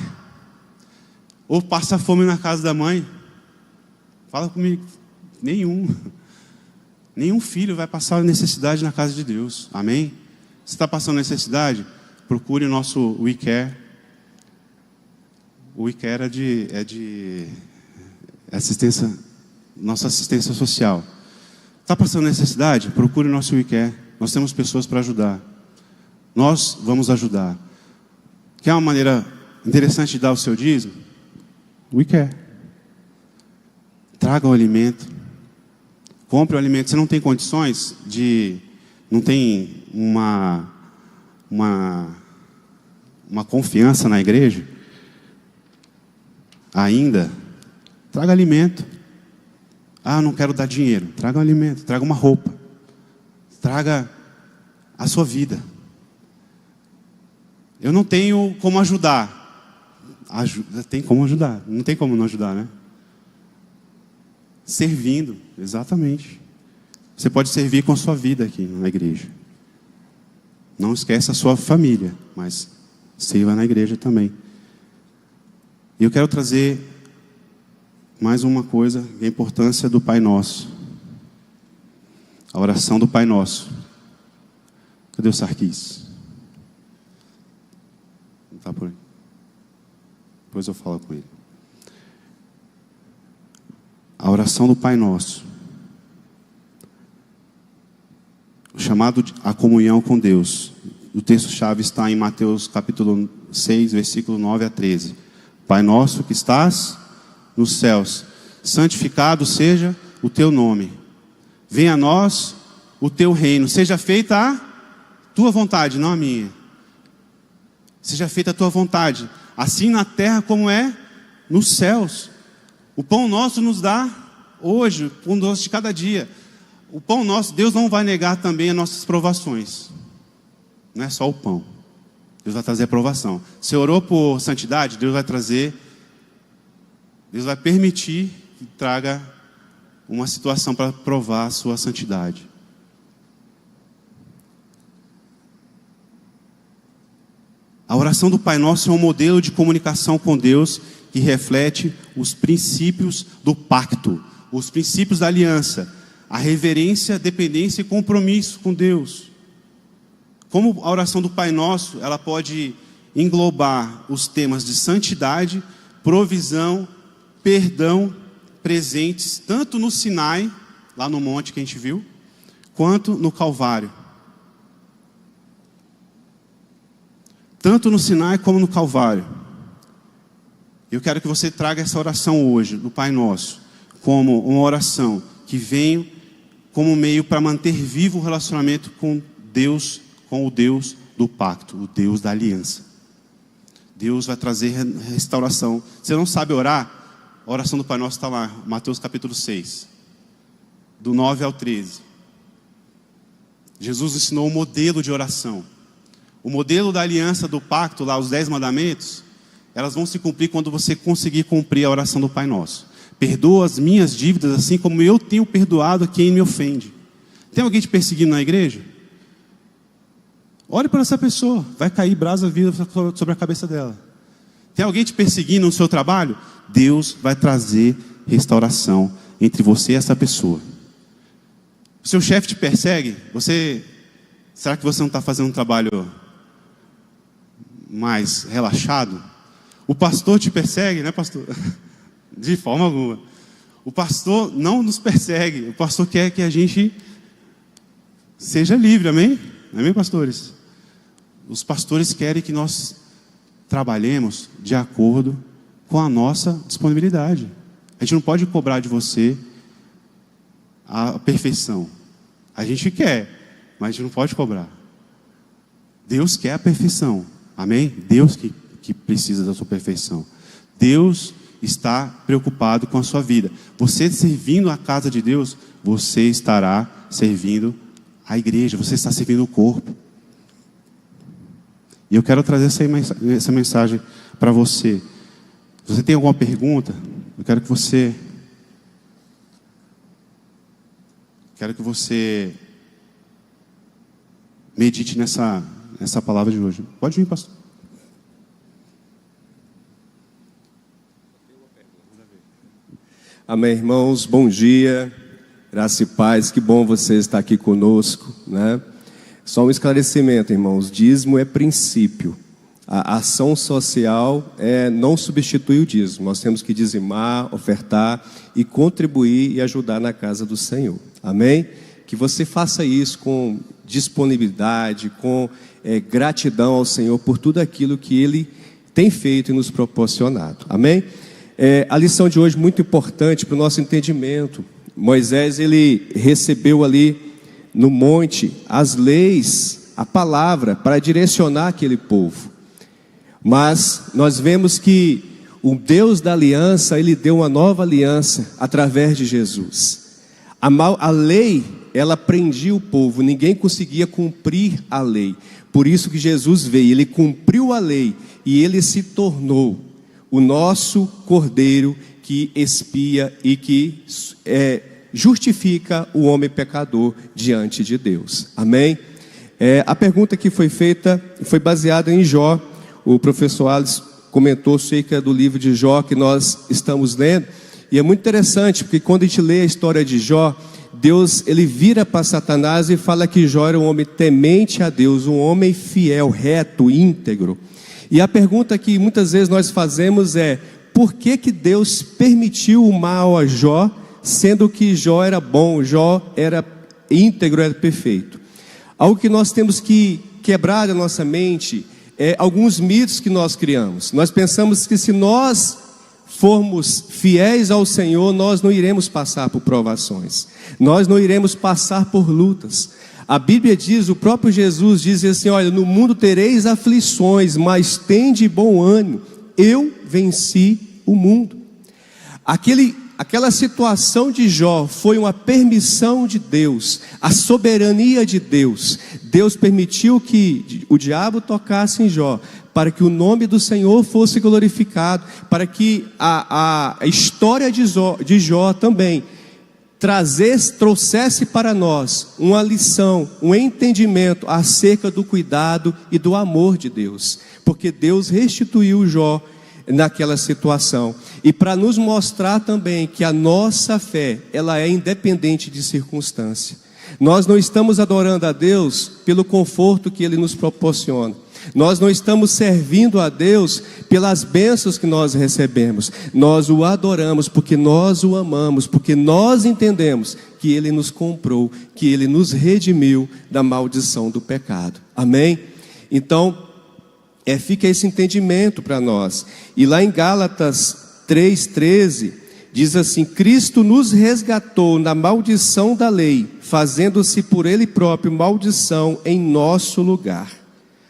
Ou passa fome na casa da mãe? Fala comigo. Nenhum filho vai passar necessidade na casa de Deus. Amém? Se está passando necessidade, procure o nosso WeCare. O WeCare é de assistência, nossa assistência social. Está passando necessidade? Procure o nosso WeCare. Nós temos pessoas para ajudar. Nós vamos ajudar. Quer uma maneira interessante de dar o seu dízimo? WeCare. Traga o alimento. Compre o alimento. Você não tem condições não tem uma confiança na igreja? ainda, traga alimento. Ah, não quero dar dinheiro. Traga um alimento, traga uma roupa. Traga a sua vida. Eu não tenho como ajudar. Tem como ajudar. Não tem como não ajudar, né? Servindo, exatamente. Você pode servir com a sua vida aqui na igreja. Não esqueça a sua família, mas sirva na igreja também. E eu quero trazer mais uma coisa, a importância do Pai Nosso. A oração do Pai Nosso. Cadê o Sarquis? Não está por aí. Depois eu falo com ele. A oração do Pai Nosso. O chamado à comunhão com Deus. O texto-chave está em Mateus capítulo 6, versículo 9 a 13. Pai nosso que estás nos céus, santificado seja o teu nome. Venha a nós o teu reino. Seja feita a tua vontade, não a minha. Seja feita a tua vontade, assim na terra como é nos céus. O pão nosso nos dá hoje, o pão nosso de cada dia. O pão nosso, Deus não vai negar também as nossas provações. Não é só o pão. Deus vai trazer a provação. Você orou por santidade, Deus vai trazer, Deus vai permitir que traga uma situação para provar a sua santidade. A oração do Pai Nosso é um modelo de comunicação com Deus que reflete os princípios do pacto, os princípios da aliança, a reverência, dependência e compromisso com Deus. Como a oração do Pai Nosso, ela pode englobar os temas de santidade, provisão, perdão, presentes, tanto no Sinai, lá no monte que a gente viu, quanto no Calvário. Tanto no Sinai como no Calvário. Eu quero que você traga essa oração hoje, do Pai Nosso, como uma oração que vem como meio para manter vivo o relacionamento com Deus, com o Deus do pacto, o Deus da aliança. Deus vai trazer restauração. Você não sabe orar? A oração do Pai Nosso está lá, Mateus capítulo 6, do 9 ao 13. Jesus ensinou um modelo de oração. O modelo da aliança do pacto, lá os 10 mandamentos, elas vão se cumprir quando você conseguir cumprir a oração do Pai Nosso. Perdoa as minhas dívidas, assim como eu tenho perdoado a quem me ofende. Tem alguém te perseguindo na igreja? Ore para essa pessoa, vai cair brasa viva sobre a cabeça dela. Tem alguém te perseguindo no seu trabalho? Deus vai trazer restauração entre você e essa pessoa. O seu chefe te persegue? Será que você não está fazendo um trabalho mais relaxado? O pastor te persegue, né, pastor? De forma alguma. O pastor não nos persegue. O pastor quer que a gente seja livre, amém? Amém, pastores? Os pastores querem que nós trabalhemos de acordo com a nossa disponibilidade. A gente não pode cobrar de você a perfeição. A gente quer, mas a gente não pode cobrar. Deus quer a perfeição, amém? Deus que precisa da sua perfeição. Deus está preocupado com a sua vida. Você servindo a casa de Deus, você estará servindo a igreja, você está servindo o corpo. E eu quero trazer essa mensagem para você. Se você tem alguma pergunta, eu quero que você medite nessa palavra de hoje. Pode vir, pastor. Amém, irmãos, bom dia, graça e paz, que bom você estar aqui conosco, né? Só um esclarecimento, irmãos, dízimo é princípio, a ação social não substitui o dízimo, nós temos que dizimar, ofertar e contribuir e ajudar na casa do Senhor, amém? Que você faça isso com disponibilidade, com gratidão ao Senhor por tudo aquilo que Ele tem feito e nos proporcionado, amém? A lição de hoje é muito importante para o nosso entendimento. Moisés, ele recebeu ali no monte as leis, a palavra para direcionar aquele povo. Mas nós vemos que o Deus da aliança, Ele deu uma nova aliança através de Jesus. A lei, ela prendia o povo, ninguém conseguia cumprir a lei. Por isso que Jesus veio, Ele cumpriu a lei e Ele se tornou o nosso Cordeiro que expia e que justifica o homem pecador diante de Deus. Amém? A pergunta que foi feita foi baseada em Jó. O professor Alisson comentou acerca do livro de Jó que nós estamos lendo. E é muito interessante, porque quando a gente lê a história de Jó, Deus, ele vira para Satanás e fala que Jó era um homem temente a Deus, um homem fiel, reto, íntegro. E a pergunta que muitas vezes nós fazemos é: por que que Deus permitiu o mal a Jó, sendo que Jó era bom, Jó era íntegro, era perfeito? Algo que nós temos que quebrar da nossa mente é alguns mitos que nós criamos. Nós pensamos que se nós formos fiéis ao Senhor, nós não iremos passar por provações, nós não iremos passar por lutas. A Bíblia diz, o próprio Jesus diz assim: olha, no mundo tereis aflições, mas tende bom ânimo, eu venci o mundo. Aquela situação de Jó foi uma permissão de Deus, a soberania de Deus. Deus permitiu que o diabo tocasse em Jó, para que o nome do Senhor fosse glorificado, para que a história de Jó também trouxesse para nós uma lição, um entendimento acerca do cuidado e do amor de Deus, porque Deus restituiu Jó naquela situação, e para nos mostrar também que a nossa fé, ela é independente de circunstância. Nós não estamos adorando a Deus pelo conforto que Ele nos proporciona, nós não estamos servindo a Deus pelas bênçãos que nós recebemos, nós o adoramos porque nós o amamos, porque nós entendemos que Ele nos comprou, que Ele nos redimiu da maldição do pecado. Amém? Então, fica esse entendimento para nós. E lá em Gálatas 3,13 diz assim: Cristo nos resgatou da maldição da lei, fazendo-se por Ele próprio maldição em nosso lugar.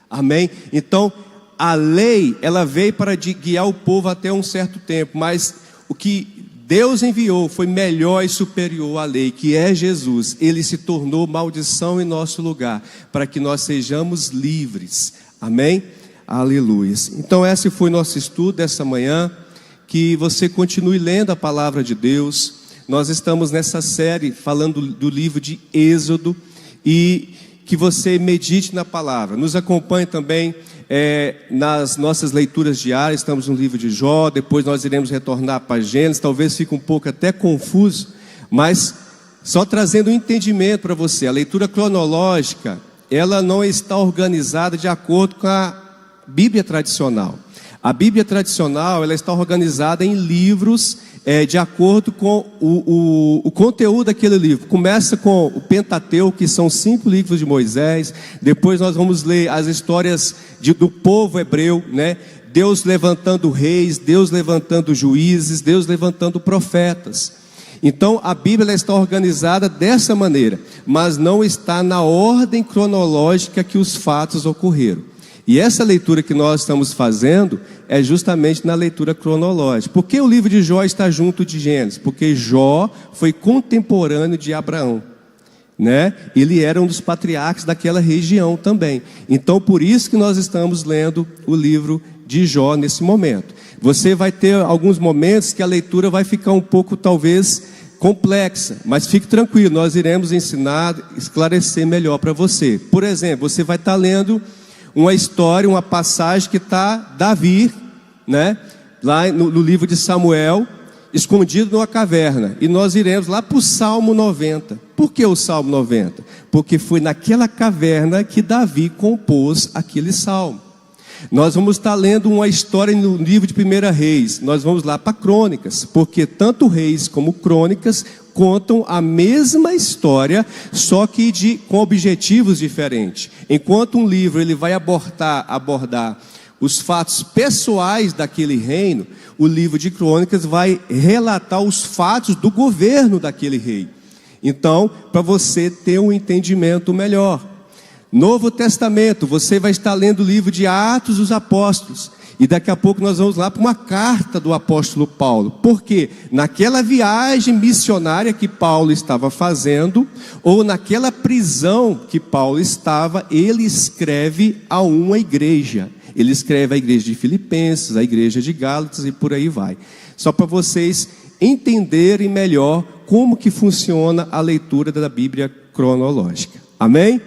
Amém? Então a lei, ela veio para guiar o povo até um certo tempo, mas o que Deus enviou foi melhor e superior à lei, que é Jesus. Ele se tornou maldição em nosso lugar, para que nós sejamos livres. Amém? Aleluia. Então esse foi nosso estudo dessa manhã. Que você continue lendo a palavra de Deus. Nós estamos nessa série falando do livro de Êxodo, e que você medite na palavra. Nos acompanhe também nas nossas leituras diárias. Estamos no livro de Jó, depois nós iremos retornar para Gênesis. Talvez fique um pouco até confuso, mas só trazendo um entendimento para você. A leitura cronológica, ela não está organizada de acordo com a Bíblia tradicional. A Bíblia tradicional, ela está organizada em livros de acordo com o conteúdo daquele livro. Começa com o Pentateuco, que são 5 livros de Moisés. Depois nós vamos ler as histórias do povo hebreu, né? Deus levantando reis, Deus levantando juízes, Deus levantando profetas. Então a Bíblia ela está organizada dessa maneira, mas não está na ordem cronológica que os fatos ocorreram. E essa leitura que nós estamos fazendo é justamente na leitura cronológica. Por que o livro de Jó está junto de Gênesis? Porque Jó foi contemporâneo de Abraão, né? Ele era um dos patriarcas daquela região também. Então por isso que nós estamos lendo o livro de Jó nesse momento. Você vai ter alguns momentos que a leitura vai ficar um pouco talvez complexa, mas fique tranquilo, nós iremos ensinar, esclarecer melhor para você. Por exemplo, você vai estar lendo uma história, uma passagem que está Davi, né? Lá no livro de Samuel, escondido numa caverna. E nós iremos lá para o Salmo 90. Por que o Salmo 90? Porque foi naquela caverna que Davi compôs aquele salmo. Nós vamos estar lendo uma história no livro de 1 Reis. Nós vamos lá para Crônicas, porque tanto Reis como Crônicas contam a mesma história, só que com objetivos diferentes. Enquanto um livro ele vai abordar os fatos pessoais daquele reino, o livro de Crônicas vai relatar os fatos do governo daquele rei. Então, para você ter um entendimento melhor. Novo Testamento, você vai estar lendo o livro de Atos dos Apóstolos. E daqui a pouco nós vamos lá para uma carta do apóstolo Paulo. Porque naquela viagem missionária que Paulo estava fazendo, ou naquela prisão que Paulo estava, ele escreve a uma igreja. Ele escreve a igreja de Filipenses, a igreja de Gálatas e por aí vai. Só para vocês entenderem melhor como que funciona a leitura da Bíblia cronológica. Amém?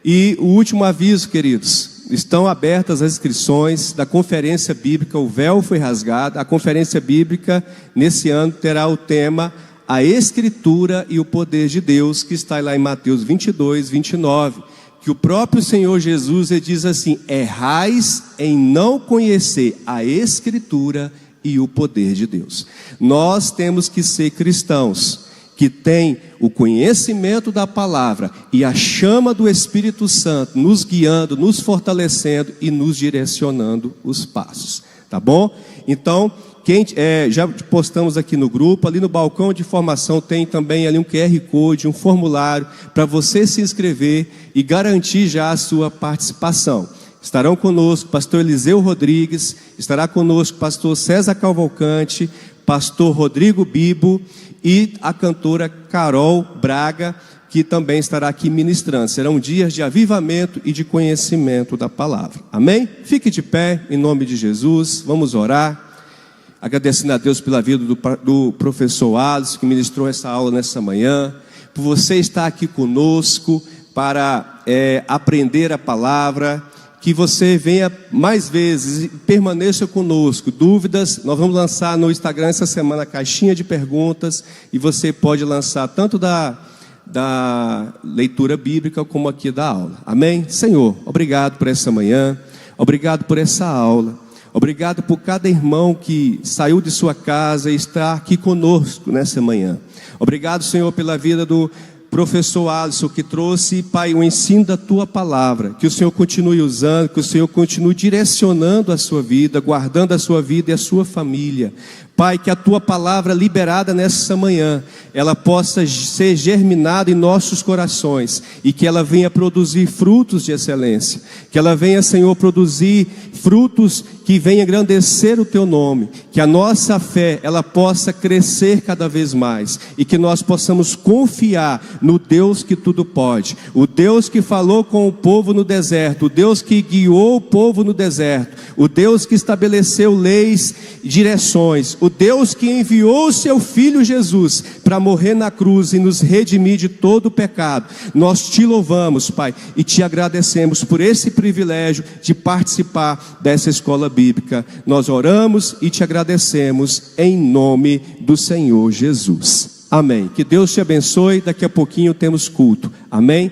E o último aviso, queridos. Estão abertas as inscrições da conferência bíblica, o véu foi rasgado. A conferência bíblica, nesse ano, terá o tema A Escritura e o Poder de Deus, que está lá em Mateus 22, 29. Que o próprio Senhor Jesus, ele diz assim: errais em não conhecer a Escritura e o poder de Deus. Nós temos que ser cristãos que tem o conhecimento da palavra e a chama do Espírito Santo nos guiando, nos fortalecendo e nos direcionando os passos, tá bom? Então, já postamos aqui no grupo, ali no balcão de formação tem também ali um QR Code, um formulário para você se inscrever e garantir já a sua participação. Estarão conosco pastor Eliseu Rodrigues, estará conosco pastor César Cavalcante, pastor Rodrigo Bibo e a cantora Carol Braga, que também estará aqui ministrando. Serão dias de avivamento e de conhecimento da palavra. Amém? Fique de pé, em nome de Jesus. Vamos orar. Agradecendo a Deus pela vida do professor Alisson, que ministrou essa aula nessa manhã. Por você estar aqui conosco para aprender a palavra. Que você venha mais vezes e permaneça conosco. Dúvidas, nós vamos lançar no Instagram essa semana a caixinha de perguntas. E você pode lançar tanto da leitura bíblica como aqui da aula. Amém? Senhor, obrigado por essa manhã. Obrigado por essa aula. Obrigado por cada irmão que saiu de sua casa e está aqui conosco nessa manhã. Obrigado, Senhor, pela vida do professor Alisson, que trouxe, Pai, o ensino da Tua palavra. Que o Senhor continue usando, que o Senhor continue direcionando a sua vida, guardando a sua vida e a sua família. Pai, que a Tua palavra liberada nessa manhã, ela possa ser germinada em nossos corações e que ela venha produzir frutos de excelência. Que ela venha, Senhor, produzir frutos que venham engrandecer o Teu nome. Que a nossa fé, ela possa crescer cada vez mais e que nós possamos confiar no Deus que tudo pode. O Deus que falou com o povo no deserto, o Deus que guiou o povo no deserto, o Deus que estabeleceu leis e direções, o Deus que enviou o seu Filho Jesus para morrer na cruz e nos redimir de todo o pecado. Nós te louvamos, Pai, e te agradecemos por esse privilégio de participar dessa escola bíblica. Nós oramos e te agradecemos em nome do Senhor Jesus. Amém. Que Deus te abençoe. Daqui a pouquinho temos culto. Amém.